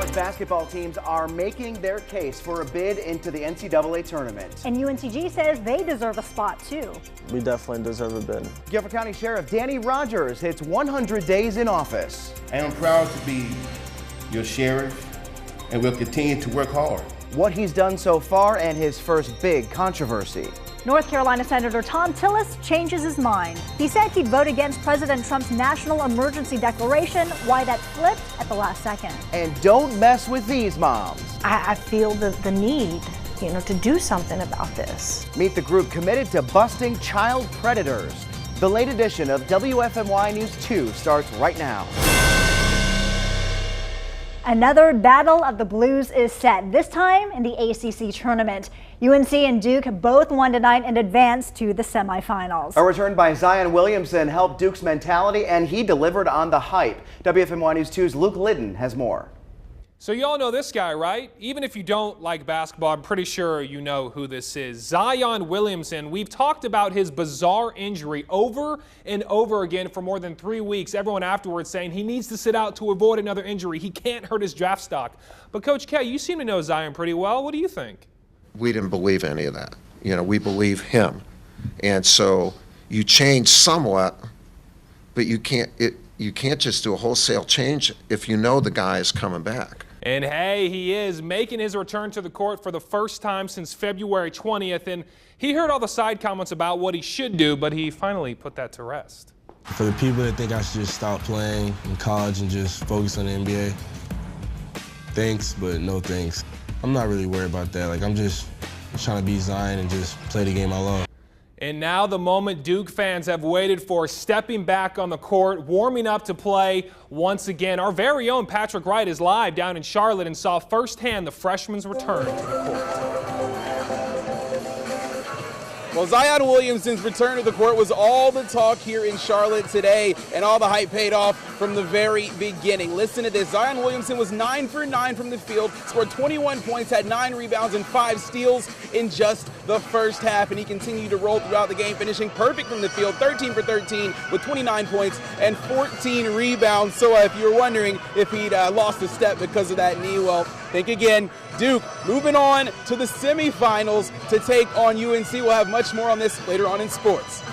U.S. basketball teams are making their case for a bid into the NCAA tournament. And UNCG says they deserve a spot, too. We definitely deserve a bid. Guilford County Sheriff Danny Rogers hits 100 days in office. I am proud to be your sheriff and will continue to work hard. What he's done so far and his first big controversy. North Carolina Senator Tom Tillis changes his mind. He said he'd vote against President Trump's national emergency declaration. Why that flipped at the last second. And don't mess with these moms. I feel the need, to do something about this. Meet the group committed to busting child predators. The late edition of WFMY News 2 starts right now. Another battle of the Blues is set, this time in the ACC tournament. UNC and Duke both won tonight and advanced to the semifinals. A return by Zion Williamson helped Duke's mentality, and he delivered on the hype. WFMY News 2's Luke Liddon has more. So you all know this guy, right? Even if you don't like basketball, I'm pretty sure you know who this is. Zion Williamson. We've talked about his bizarre injury over and over again for more than 3 weeks. Everyone afterwards saying he needs to sit out to avoid another injury. He can't hurt his draft stock. But Coach K, you seem to know Zion pretty well. What do you think? We didn't believe any of that. We believe him. And so you change somewhat, but you can't just do a wholesale change if you know the guy is coming back. And hey, he is making his return to the court for the first time since February 20th, and he heard all the side comments about what he should do, but he finally put that to rest. For the people that think I should just stop playing in college and just focus on the NBA, thanks, but no thanks. I'm not really worried about that. I'm just trying to be Zion and just play the game I love. And now the moment Duke fans have waited for, stepping back on the court, warming up to play once again. Our very own Patrick Wright is live down in Charlotte and saw firsthand the freshman's return to the court. Well, Zion Williamson's return to the court was all the talk here in Charlotte today, and all the hype paid off from the very beginning. Listen to this. Zion Williamson was 9 for 9 from the field, scored 21 points, had 9 rebounds and 5 steals in just the first half, and he continued to roll throughout the game, finishing perfect from the field, 13 for 13 with 29 points and 14 rebounds. So if you're wondering if he'd lost a step because of that knee, well, think again. Duke moving on to the semifinals to take on UNC. We'll have much more on this later on in sports.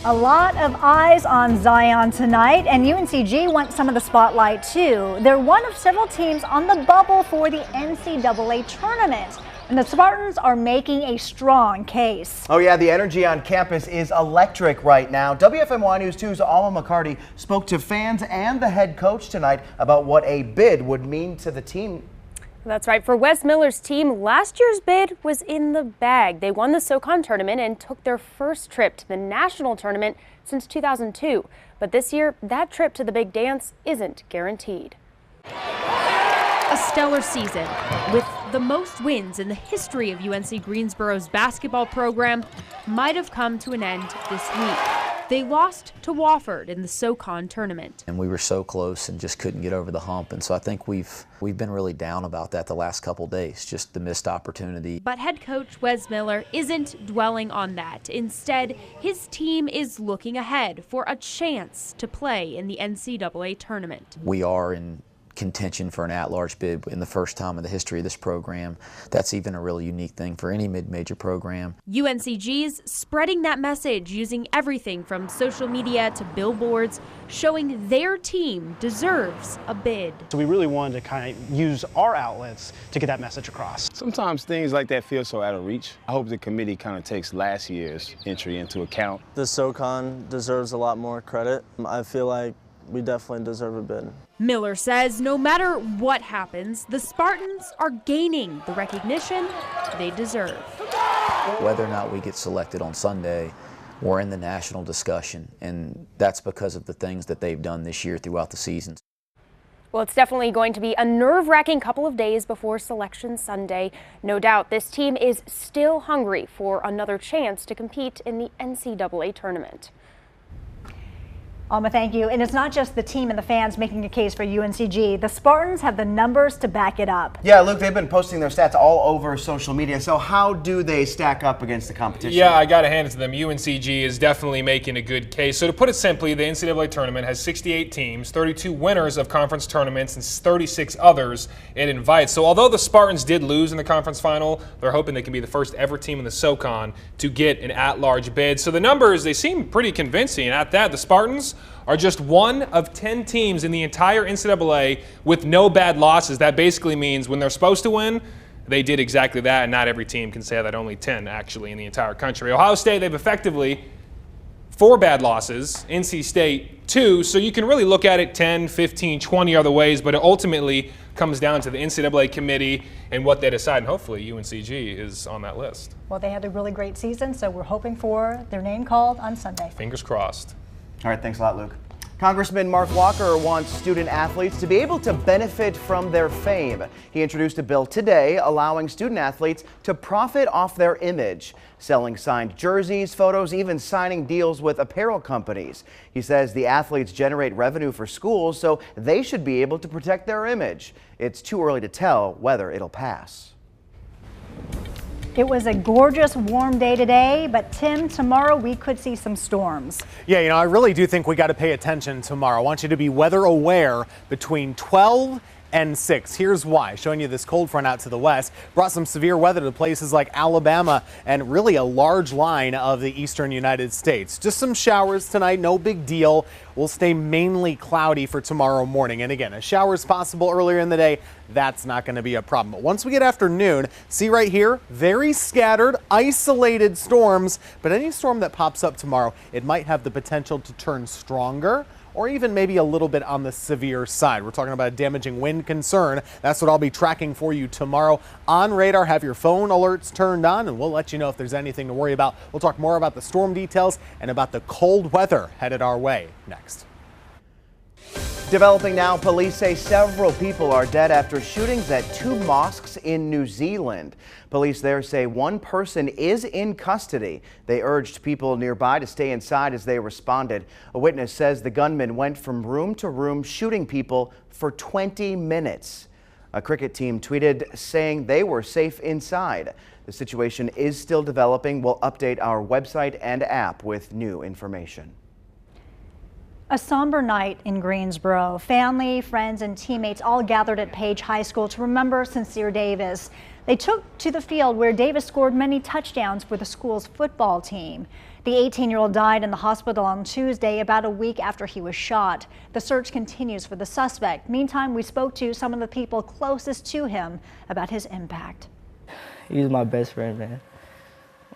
A lot of eyes on Zion tonight, and UNCG wants some of the spotlight too. They're one of several teams on the bubble for the NCAA tournament. And the Spartans are making a strong case. Oh yeah, the energy on campus is electric right now. WFMY News 2's Alma McCarty spoke to fans and the head coach tonight about what a bid would mean to the team. That's right. For Wes Miller's team, last year's bid was in the bag. They won the SoCon tournament and took their first trip to the national tournament since 2002. But this year, that trip to the big dance isn't guaranteed. A stellar season with the most wins in the history of UNC Greensboro's basketball program might have come to an end this week. They lost to Wofford in the SoCon tournament. And we were so close and just couldn't get over the hump. And so I think we've been really down about that the last couple days, just the missed opportunity. But head coach Wes Miller isn't dwelling on that. Instead, his team is looking ahead for a chance to play in the NCAA tournament. We are in contention for an at-large bid in the first time in the history of this program. That's even a really unique thing for any mid-major program. UNCG's spreading that message using everything from social media to billboards, showing their team deserves a bid. So we really wanted to kind of use our outlets to get that message across. Sometimes things like that feel so out of reach. I hope the committee kind of takes last year's entry into account. The SoCon deserves a lot more credit. I feel like we definitely deserve a bid. Miller says no matter what happens, the Spartans are gaining the recognition they deserve. Whether or not we get selected on Sunday, we're in the national discussion, and that's because of the things that they've done this year throughout the season. Well, it's definitely going to be a nerve-wracking couple of days before Selection Sunday. No doubt this team is still hungry for another chance to compete in the NCAA tournament. Alma, thank you. And it's not just the team and the fans making a case for UNCG. The Spartans have the numbers to back it up. Yeah, Luke, they've been posting their stats all over social media. So how do they stack up against the competition? Yeah, I got to hand it to them. UNCG is definitely making a good case. So to put it simply, the NCAA tournament has 68 teams, 32 winners of conference tournaments, and 36 others it invites. So although the Spartans did lose in the conference final, they're hoping they can be the first ever team in the SoCon to get an at-large bid. So the numbers, they seem pretty convincing. And at that, the Spartans are just one of 10 teams in the entire NCAA with no bad losses. That basically means when they're supposed to win, they did exactly that, and not every team can say that. Only 10 actually in the entire country. Ohio State, they've effectively 4 bad losses, NC State 2, so you can really look at it 10, 15, 20 other ways, but it ultimately comes down to the NCAA committee and what they decide, and hopefully UNCG is on that list. Well, they had a really great season, so we're hoping for their name called on Sunday. Fingers crossed. All right, thanks a lot, Luke. Congressman Mark Walker wants student athletes to be able to benefit from their fame. He introduced a bill today allowing student athletes to profit off their image, selling signed jerseys, photos, even signing deals with apparel companies. He says the athletes generate revenue for schools, so they should be able to protect their image. It's too early to tell whether it'll pass. It was a gorgeous warm day today, but Tim, tomorrow we could see some storms. Yeah, I really do think we got to pay attention tomorrow. I want you to be weather aware between 12 and 6. Here's why. Showing you this cold front out to the west brought some severe weather to places like Alabama and really a large line of the eastern United States. Just some showers tonight, no big deal. We'll stay mainly cloudy for tomorrow morning. And again, a shower is possible earlier in the day. That's not going to be a problem. But once we get afternoon, see right here, very scattered, isolated storms. But any storm that pops up tomorrow, it might have the potential to turn stronger, or even maybe a little bit on the severe side. We're talking about a damaging wind concern. That's what I'll be tracking for you tomorrow on radar. Have your phone alerts turned on, and we'll let you know if there's anything to worry about. We'll talk more about the storm details and about the cold weather headed our way next. Developing now, police say several people are dead after shootings at 2 mosques in New Zealand. Police there say one person is in custody. They urged people nearby to stay inside as they responded. A witness says the gunman went from room to room shooting people for 20 minutes. A cricket team tweeted saying they were safe inside. The situation is still developing. We'll update our website and app with new information. A somber night in Greensboro. Family, friends, and teammates all gathered at Page High School to remember Sincere Davis. They took to the field where Davis scored many touchdowns for the school's football team. The 18-year-old died in the hospital on Tuesday, about a week after he was shot. The search continues for the suspect. Meantime, we spoke to some of the people closest to him about his impact. He's my best friend, man.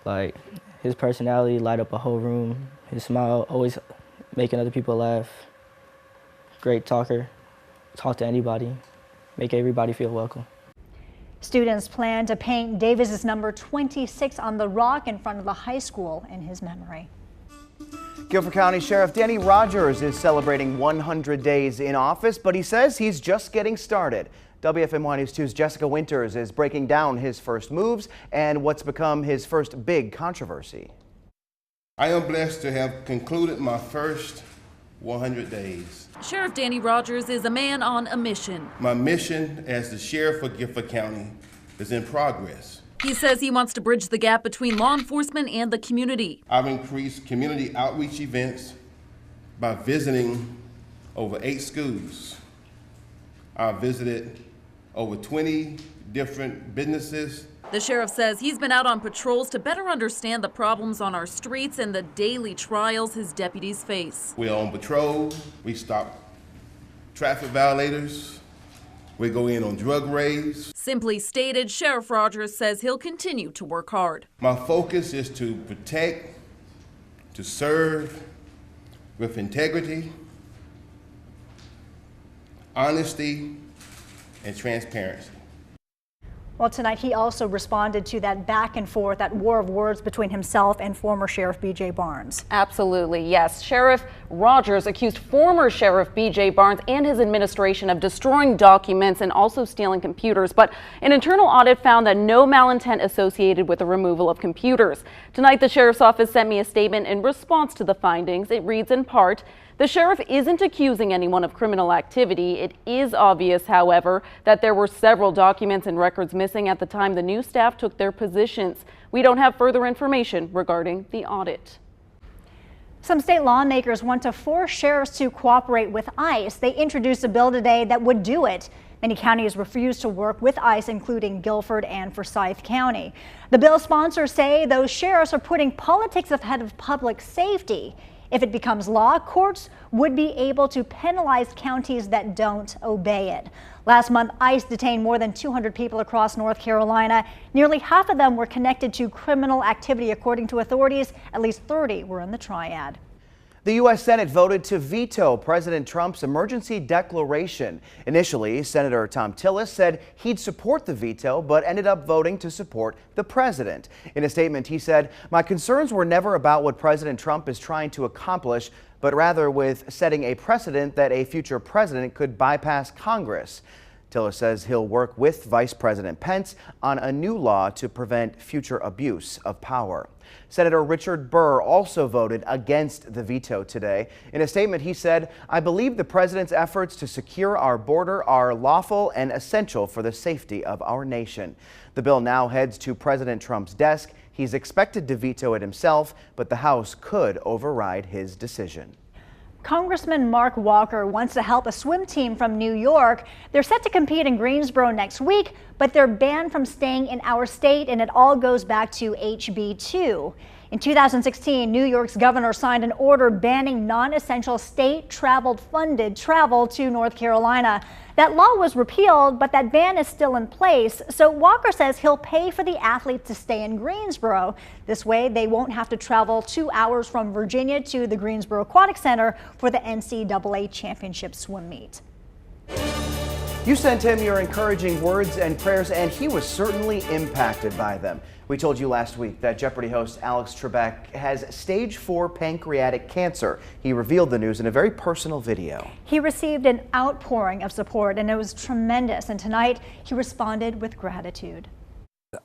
Like, his personality light up a whole room. His smile always making other people laugh. Great talker, talk to anybody, make everybody feel welcome. Students plan to paint Davis's number 26 on the rock in front of the high school in his memory. Guilford County Sheriff Danny Rogers is celebrating 100 days in office, but he says he's just getting started. WFMY News 2's Jessica Winters is breaking down his first moves and what's become his first big controversy. I am blessed to have concluded my first 100 days. Sheriff Danny Rogers is a man on a mission. My mission as the sheriff of Guilford County is in progress. He says he wants to bridge the gap between law enforcement and the community. I've increased community outreach events by visiting over 8 schools. I've visited over 20 different businesses. The sheriff says he's been out on patrols to better understand the problems on our streets and the daily trials his deputies face. We're on patrol, we stop traffic violators, we go in on drug raids. Simply stated, Sheriff Rogers says he'll continue to work hard. My focus is to protect, to serve with integrity, honesty, and transparency. Well, tonight he also responded to that back and forth, that war of words between himself and former Sheriff B.J. Barnes. Absolutely, yes. Sheriff Rogers accused former Sheriff B.J. Barnes and his administration of destroying documents and also stealing computers. But an internal audit found that no malintent associated with the removal of computers. Tonight, the sheriff's office sent me a statement in response to the findings. It reads in part, The sheriff isn't accusing anyone of criminal activity. It is obvious, however, that there were several documents and records missing at the time the new staff took their positions. We don't have further information regarding the audit. Some state lawmakers want to force sheriffs to cooperate with ICE. They introduced a bill today that would do it. Many counties refuse to work with ICE, including Guilford and Forsyth County. The bill sponsors say those sheriffs are putting politics ahead of public safety. If it becomes law, courts would be able to penalize counties that don't obey it. Last month, ICE detained more than 200 people across North Carolina. Nearly half of them were connected to criminal activity, according to authorities. At least 30 were in the triad. The U.S. Senate voted to veto President Trump's emergency declaration. Initially, Senator Tom Tillis said he'd support the veto, but ended up voting to support the president. In a statement, he said, "My concerns were never about what President Trump is trying to accomplish, but rather with setting a precedent that a future president could bypass Congress." Tillis says he'll work with Vice President Pence on a new law to prevent future abuse of power. Senator Richard Burr also voted against the veto today. In a statement, he said, "I believe the president's efforts to secure our border are lawful and essential for the safety of our nation." The bill now heads to President Trump's desk. He's expected to veto it himself, but the House could override his decision. Congressman Mark Walker wants to help a swim team from New York. They're set to compete in Greensboro next week, but they're banned from staying in our state, and it all goes back to HB2. In 2016, New York's governor signed an order banning non-essential state-funded travel to North Carolina. That law was repealed, but that ban is still in place. So Walker says he'll pay for the athletes to stay in Greensboro. This way, they won't have to travel 2 hours from Virginia to the Greensboro Aquatic Center for the NCAA Championship swim meet. You sent him your encouraging words and prayers, and he was certainly impacted by them. We told you last week that Jeopardy host Alex Trebek has stage 4 pancreatic cancer. He revealed the news in a very personal video. He received an outpouring of support, and it was tremendous. And tonight, he responded with gratitude.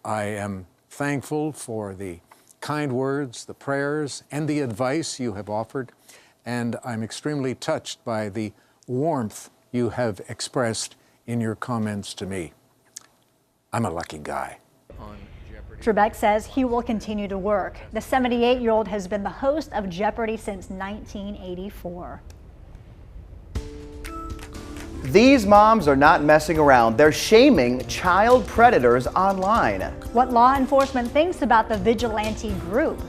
I am thankful for the kind words, the prayers, and the advice you have offered. And I'm extremely touched by the warmth you have expressed in your comments to me. I'm a lucky guy. Trebek says he will continue to work. The 78-year-old has been the host of Jeopardy since 1984. These moms are not messing around. They're shaming child predators online. What law enforcement thinks about the vigilante group.